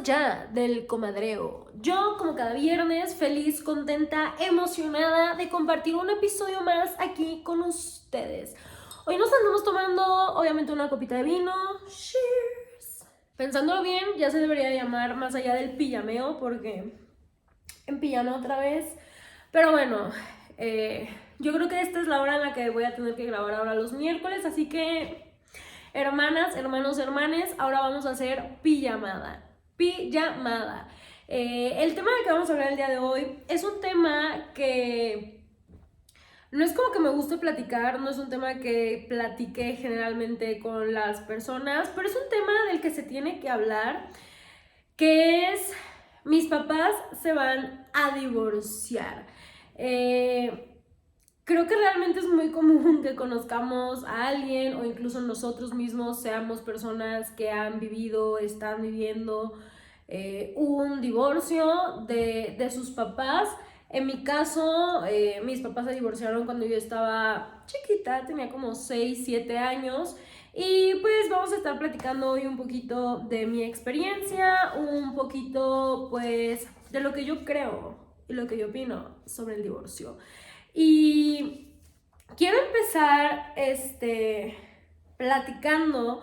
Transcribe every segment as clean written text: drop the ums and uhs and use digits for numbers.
allá del comadreo. Yo, como cada viernes, feliz, contenta, emocionada de compartir un episodio más aquí con ustedes. Hoy nos andamos tomando, obviamente, una copita de vino. Cheers. Pensándolo bien, ya se debería llamar más allá del pijameo, porque en pijama otra vez. Pero bueno, yo creo que esta es la hora en la que voy a tener que grabar ahora los miércoles, así que, hermanas, hermanos, hermanes, ahora vamos a hacer pijamada. El tema del que vamos a hablar el día de hoy es un tema que no es como que me guste platicar, no es un tema que platique generalmente con las personas, pero es un tema del que se tiene que hablar, que es: mis papás se van a divorciar. Creo que realmente es muy común que conozcamos a alguien o incluso nosotros mismos seamos personas que han vivido, están viviendo un divorcio de sus papás. En mi caso, mis papás se divorciaron cuando yo estaba chiquita, tenía como 6, 7 años. Y pues vamos a estar platicando hoy un poquito de mi experiencia, un poquito pues de lo que yo creo y lo que yo opino sobre el divorcio. Y quiero empezar platicando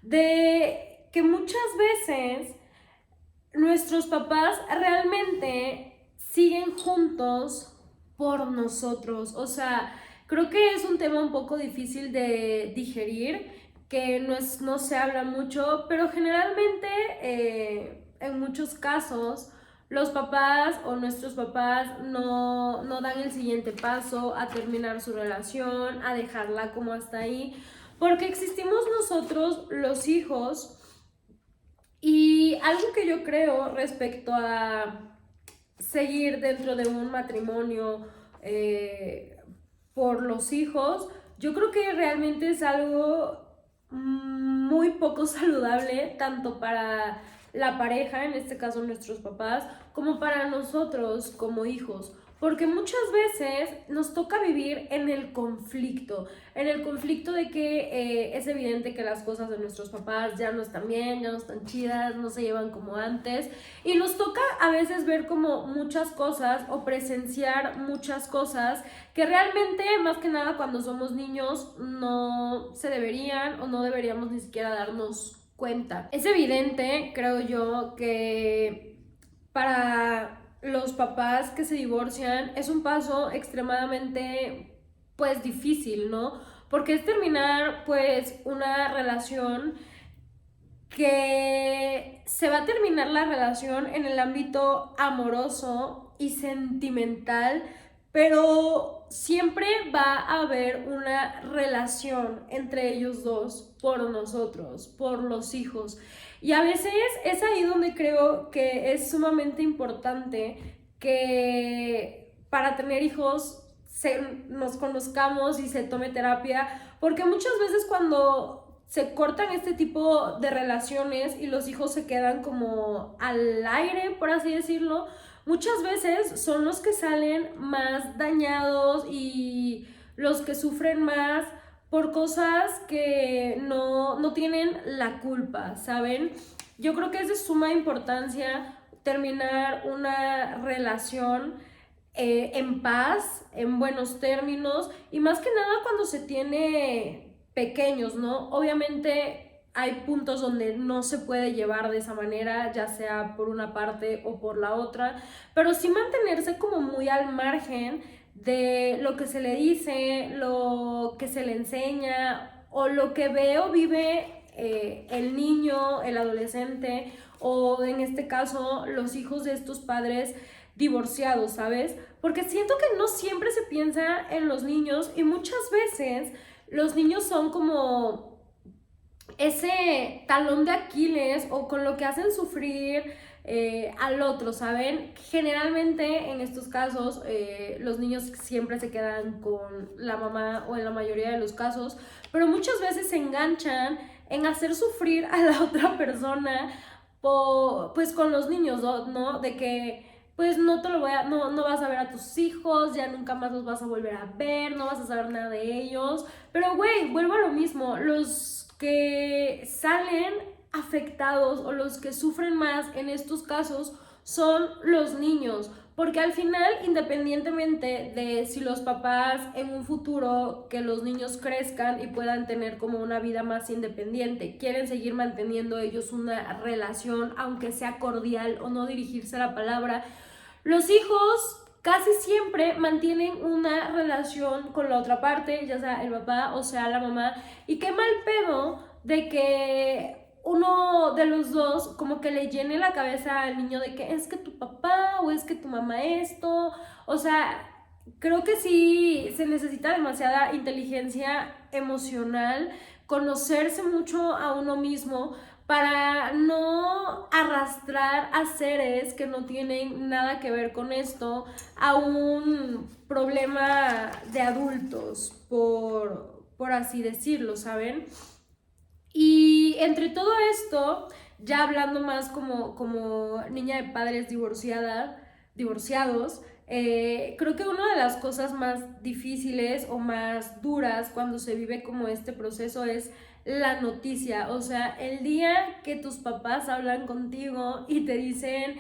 de que muchas veces nuestros papás realmente siguen juntos por nosotros. O sea, creo que es un tema un poco difícil de digerir, que no se habla mucho, pero generalmente en muchos casos los papás o nuestros papás no dan el siguiente paso a terminar su relación, a dejarla como hasta ahí, porque existimos nosotros los hijos. Y algo que yo creo respecto a seguir dentro de un matrimonio por los hijos, yo creo que realmente es algo muy poco saludable, tanto para la pareja, en este caso nuestros papás, como para nosotros como hijos. Porque muchas veces nos toca vivir en el conflicto de que es evidente que las cosas de nuestros papás ya no están bien, ya no están chidas, no se llevan como antes, y nos toca a veces ver como muchas cosas o presenciar muchas cosas que realmente, más que nada cuando somos niños, no se deberían o no deberíamos ni siquiera darnos cuenta. Es evidente, creo yo, que para los papás que se divorcian es un paso extremadamente pues difícil, ¿no? Porque es terminar pues una relación que se va a terminar la relación en el ámbito amoroso y sentimental, pero siempre va a haber una relación entre ellos dos, por nosotros, por los hijos. Y a veces es ahí donde creo que es sumamente importante que para tener hijos nos conozcamos y se tome terapia, porque muchas veces cuando se cortan este tipo de relaciones y los hijos se quedan como al aire, por así decirlo, muchas veces son los que salen más dañados y los que sufren más por cosas que no tienen la culpa, ¿saben? Yo creo que es de suma importancia terminar una relación en paz, en buenos términos, y más que nada cuando se tiene pequeños, ¿no? Obviamente hay puntos donde no se puede llevar de esa manera, ya sea por una parte o por la otra, pero sí mantenerse como muy al margen de lo que se le dice, lo que se le enseña o lo que ve o vive el niño, el adolescente, o en este caso los hijos de estos padres divorciados, ¿sabes? Porque siento que no siempre se piensa en los niños y muchas veces los niños son como ese talón de Aquiles o con lo que hacen sufrir al otro, ¿saben? Generalmente en estos casos los niños siempre se quedan con la mamá o en la mayoría de los casos, pero muchas veces se enganchan en hacer sufrir a la otra persona pues con los niños, ¿no? De que pues no vas a ver a tus hijos, ya nunca más los vas a volver a ver, no vas a saber nada de ellos. Pero güey, vuelvo a lo mismo, los que salen afectados o los que sufren más en estos casos son los niños, porque al final, independientemente de si los papás en un futuro que los niños crezcan y puedan tener como una vida más independiente, quieren seguir manteniendo ellos una relación, aunque sea cordial o no dirigirse la palabra, los hijos casi siempre mantienen una relación con la otra parte, ya sea el papá o sea la mamá, y qué mal pedo de que uno de los dos como que le llene la cabeza al niño de que es que tu papá o es que tu mamá esto, o sea, creo que sí se necesita demasiada inteligencia emocional, conocerse mucho a uno mismo para no arrastrar a seres que no tienen nada que ver con esto a un problema de adultos, por así decirlo, ¿saben? Y entre todo esto, ya hablando más como niña de padres divorciados, creo que una de las cosas más difíciles o más duras cuando se vive como este proceso es la noticia. O sea, el día que tus papás hablan contigo y te dicen,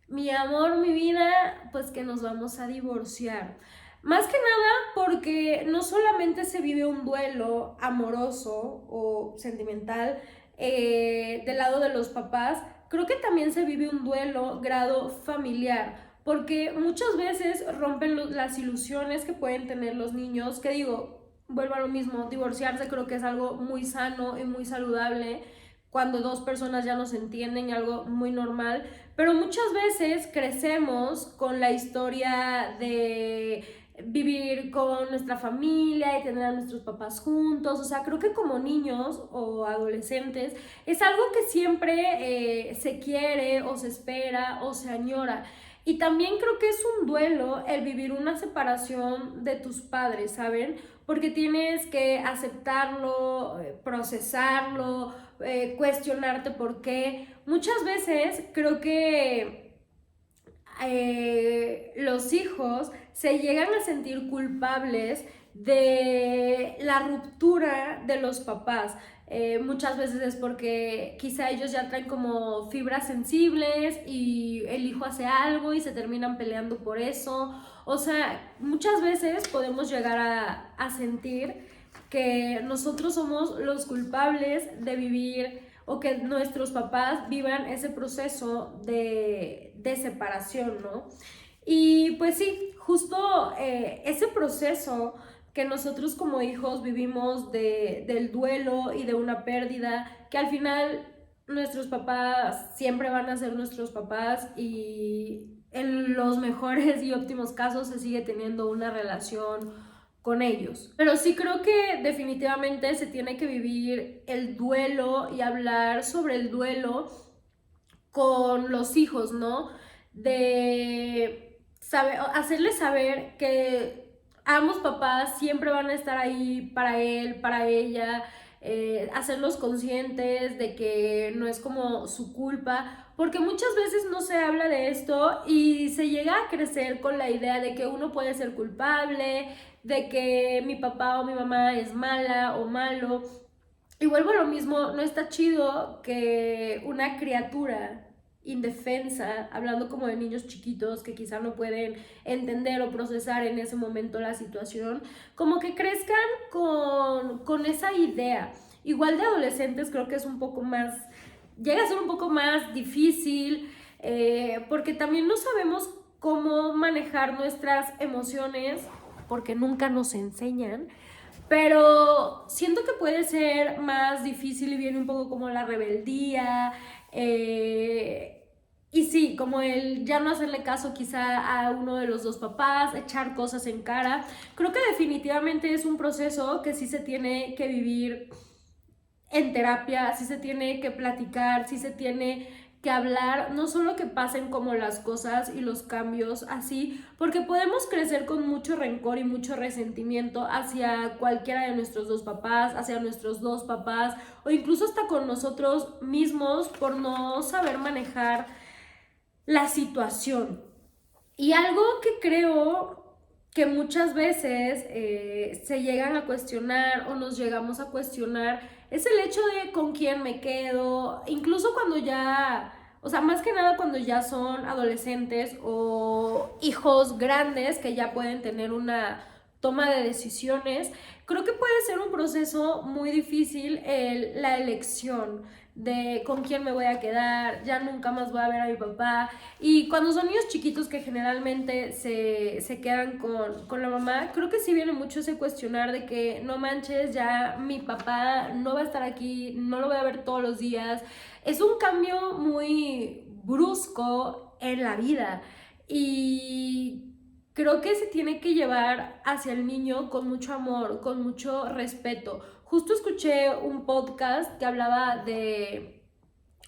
mi amor, mi vida, pues que nos vamos a divorciar. Más que nada porque no solamente se vive un duelo amoroso o sentimental del lado de los papás, creo que también se vive un duelo grado familiar, porque muchas veces rompen las ilusiones que pueden tener los niños, que digo, vuelvo a lo mismo, divorciarse creo que es algo muy sano y muy saludable cuando dos personas ya no se entienden, algo muy normal, pero muchas veces crecemos con la historia de vivir con nuestra familia y tener a nuestros papás juntos, o sea, creo que como niños o adolescentes es algo que siempre se quiere o se espera o se añora. Y también creo que es un duelo el vivir una separación de tus padres, ¿saben? Porque tienes que aceptarlo, procesarlo, cuestionarte por qué. Muchas veces creo que los hijos se llegan a sentir culpables de la ruptura de los papás. Muchas veces es porque quizá ellos ya traen como fibras sensibles y el hijo hace algo y se terminan peleando por eso. O sea, muchas veces podemos llegar a sentir que nosotros somos los culpables de vivir o que nuestros papás vivan ese proceso de separación, ¿no? Y pues sí, justo ese proceso que nosotros como hijos vivimos del duelo y de una pérdida, que al final nuestros papás siempre van a ser nuestros papás y en los mejores y óptimos casos se sigue teniendo una relación con ellos. Pero sí creo que definitivamente se tiene que vivir el duelo y hablar sobre el duelo con los hijos, ¿no? De hacerles saber que ambos papás siempre van a estar ahí para él, para ella, hacerlos conscientes de que no es como su culpa, porque muchas veces no se habla de esto y se llega a crecer con la idea de que uno puede ser culpable, de que mi papá o mi mamá es mala o malo. Y vuelvo a lo mismo, no está chido que una criatura indefensa, hablando como de niños chiquitos que quizá no pueden entender o procesar en ese momento la situación, como que crezcan con esa idea. Igual de adolescentes creo que es un poco más, llega a ser un poco más difícil, porque también no sabemos cómo manejar nuestras emociones, porque nunca nos enseñan. Pero siento que puede ser más difícil y viene un poco como la rebeldía. Y sí, como el ya no hacerle caso quizá a uno de los dos papás, echar cosas en cara. Creo que definitivamente es un proceso que sí se tiene que vivir en terapia, sí se tiene que platicar, sí se tiene que hablar, no solo que pasen como las cosas y los cambios así, porque podemos crecer con mucho rencor y mucho resentimiento hacia cualquiera de nuestros dos papás, hacia nuestros dos papás, o incluso hasta con nosotros mismos por no saber manejar la situación. Y algo que creo que muchas veces se llegan a cuestionar o nos llegamos a cuestionar es el hecho de con quién me quedo, incluso cuando ya, o sea, más que nada cuando ya son adolescentes o hijos grandes que ya pueden tener una toma de decisiones. Creo que puede ser un proceso muy difícil la elección de con quién me voy a quedar, ya nunca más voy a ver a mi papá. Y cuando son niños chiquitos que generalmente se quedan con la mamá, creo que sí viene mucho ese cuestionar de que no manches, ya mi papá no va a estar aquí, no lo voy a ver todos los días. Es un cambio muy brusco en la vida y creo que se tiene que llevar hacia el niño con mucho amor, con mucho respeto. Justo escuché un podcast que hablaba de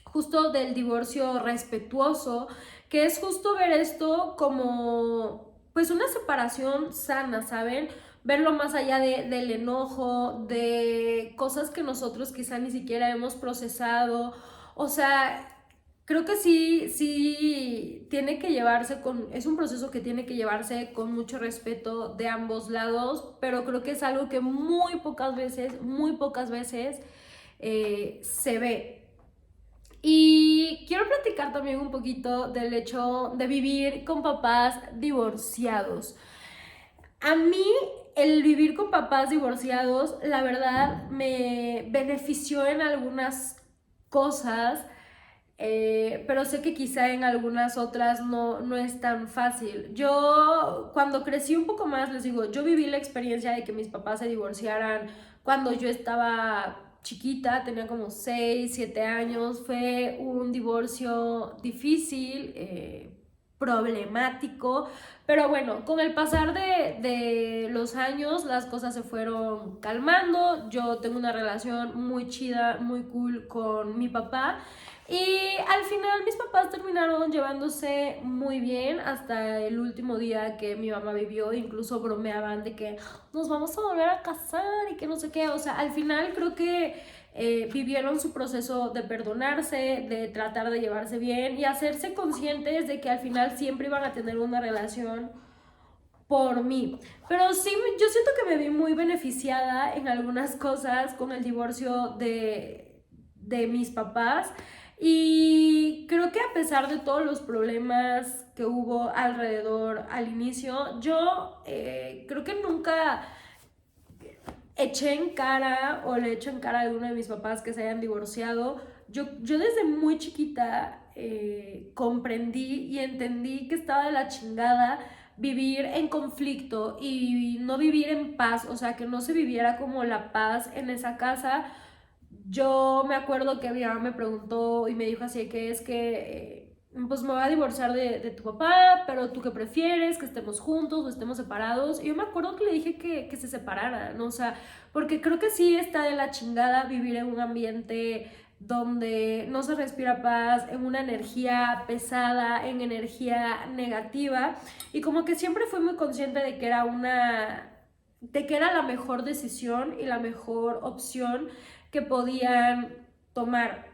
justo del divorcio respetuoso, que es justo ver esto como pues una separación sana, ¿saben? Verlo más allá del enojo, de cosas que nosotros quizá ni siquiera hemos procesado. O sea, creo que sí tiene que llevarse es un proceso que tiene que llevarse con mucho respeto de ambos lados, pero creo que es algo que muy pocas veces se ve. Y quiero platicar también un poquito del hecho de vivir con papás divorciados. A mí el vivir con papás divorciados, la verdad, me benefició en algunas cosas, pero sé que quizá en algunas otras no es tan fácil. Yo cuando crecí un poco más, les digo, yo viví la experiencia de que mis papás se divorciaran cuando yo estaba chiquita, tenía como 6 7 años. Fue un divorcio difícil, problemático, pero bueno, con el pasar de los años las cosas se fueron calmando. Yo tengo una relación muy chida, muy cool con mi papá. Y al final mis papás terminaron llevándose muy bien hasta el último día que mi mamá vivió. Incluso bromeaban de que nos vamos a volver a casar y que no sé qué. O sea, al final creo que vivieron su proceso de perdonarse, de tratar de llevarse bien y hacerse conscientes de que al final siempre iban a tener una relación por mí. Pero sí, yo siento que me vi muy beneficiada en algunas cosas con el divorcio de mis papás. Y creo que a pesar de todos los problemas que hubo alrededor al inicio, yo creo que nunca eché en cara o le echo en cara a alguno de mis papás que se hayan divorciado. Yo desde muy chiquita comprendí y entendí que estaba de la chingada vivir en conflicto y no vivir en paz, o sea, que no se viviera como la paz en esa casa. Yo me acuerdo que mi mamá me preguntó y me dijo así que es que pues me voy a divorciar de tu papá, pero tú qué prefieres, que estemos juntos o estemos separados. Y yo me acuerdo que le dije que se separaran, ¿no? O sea, porque creo que sí está de la chingada vivir en un ambiente donde no se respira paz, en una energía pesada, en energía negativa. Y como que siempre fui muy consciente de que era la mejor decisión y la mejor opción que podían tomar.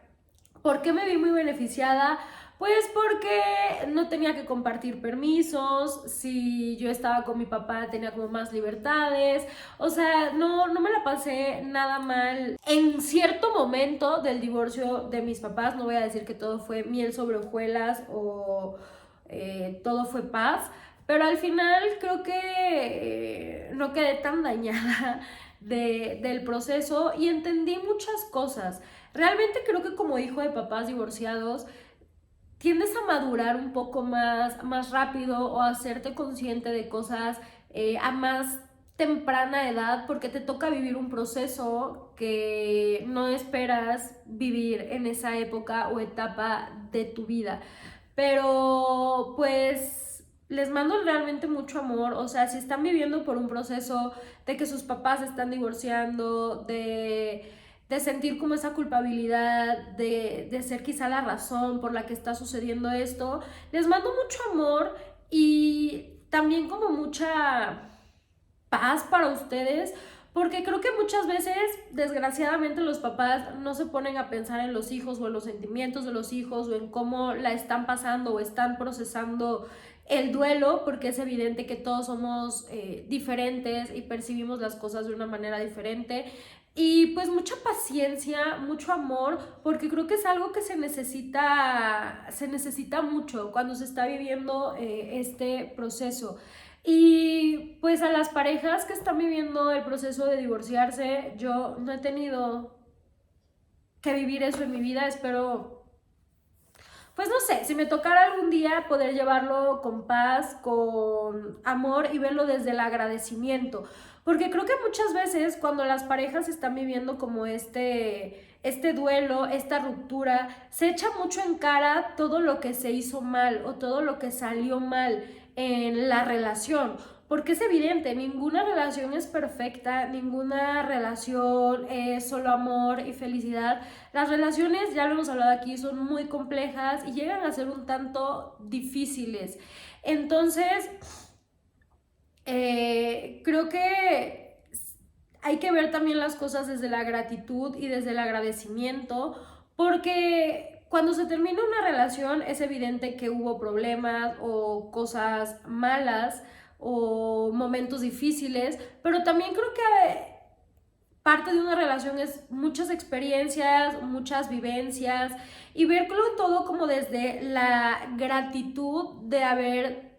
¿Por qué me vi muy beneficiada? Pues porque no tenía que compartir permisos. Si yo estaba con mi papá tenía como más libertades. O sea, no me la pasé nada mal. En cierto momento del divorcio de mis papás, no voy a decir que todo fue miel sobre hojuelas o todo fue paz, pero al final creo que no quedé tan dañada del proceso y entendí muchas cosas. Realmente creo que como hijo de papás divorciados tiendes a madurar un poco más rápido o a hacerte consciente de cosas a más temprana edad, porque te toca vivir un proceso que no esperas vivir en esa época o etapa de tu vida. Pero pues les mando realmente mucho amor. O sea, si están viviendo por un proceso de que sus papás se están divorciando, de sentir como esa culpabilidad, de ser quizá la razón por la que está sucediendo esto, les mando mucho amor y también como mucha paz para ustedes, porque creo que muchas veces, desgraciadamente, los papás no se ponen a pensar en los hijos o en los sentimientos de los hijos o en cómo la están pasando o están procesando el duelo, porque es evidente que todos somos diferentes y percibimos las cosas de una manera diferente. Y pues mucha paciencia, mucho amor, porque creo que es algo que se necesita mucho cuando se está viviendo este proceso. Y pues a las parejas que están viviendo el proceso de divorciarse, yo no he tenido que vivir eso en mi vida, espero, pues no sé, si me tocara algún día poder llevarlo con paz, con amor y verlo desde el agradecimiento. Porque creo que muchas veces cuando las parejas están viviendo como este duelo, esta ruptura, se echa mucho en cara todo lo que se hizo mal o todo lo que salió mal en la relación. Porque es evidente, ninguna relación es perfecta, ninguna relación es solo amor y felicidad. Las relaciones, ya lo hemos hablado aquí, son muy complejas y llegan a ser un tanto difíciles. Entonces, creo que hay que ver también las cosas desde la gratitud y desde el agradecimiento, porque cuando se termina una relación es evidente que hubo problemas o cosas malas o momentos difíciles, pero también creo que parte de una relación es muchas experiencias, muchas vivencias y verlo todo como desde la gratitud de haber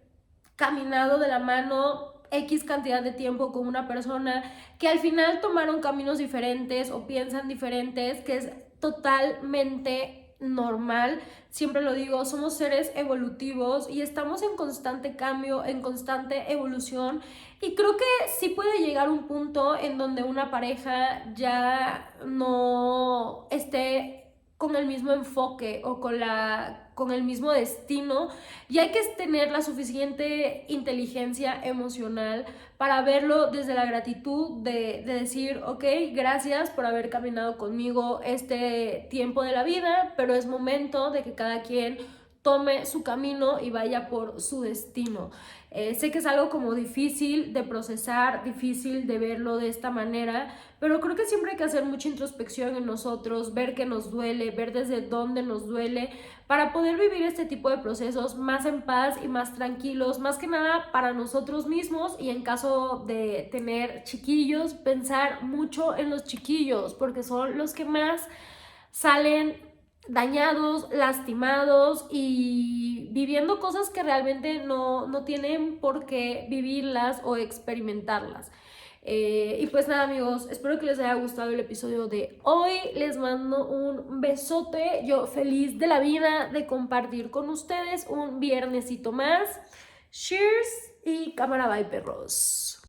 caminado de la mano X cantidad de tiempo con una persona que al final tomaron caminos diferentes o piensan diferentes, que es totalmente normal. Siempre lo digo, somos seres evolutivos y estamos en constante cambio, en constante evolución. Y creo que sí puede llegar un punto en donde una pareja ya no esté con el mismo enfoque o con el mismo destino, y hay que tener la suficiente inteligencia emocional para verlo desde la gratitud de decir, ok, gracias por haber caminado conmigo este tiempo de la vida, pero es momento de que cada quien tome su camino y vaya por su destino. Sé que es algo como difícil de procesar, difícil de verlo de esta manera, pero creo que siempre hay que hacer mucha introspección en nosotros, ver qué nos duele, ver desde dónde nos duele, para poder vivir este tipo de procesos más en paz y más tranquilos, más que nada para nosotros mismos, y en caso de tener chiquillos, pensar mucho en los chiquillos, porque son los que más salen dañados, lastimados y viviendo cosas que realmente no tienen por qué vivirlas o experimentarlas. Y pues nada, amigos, espero que les haya gustado el episodio de hoy. Les mando un besote. Yo feliz de la vida de compartir con ustedes un viernesito más. Cheers y cámara bye, perros.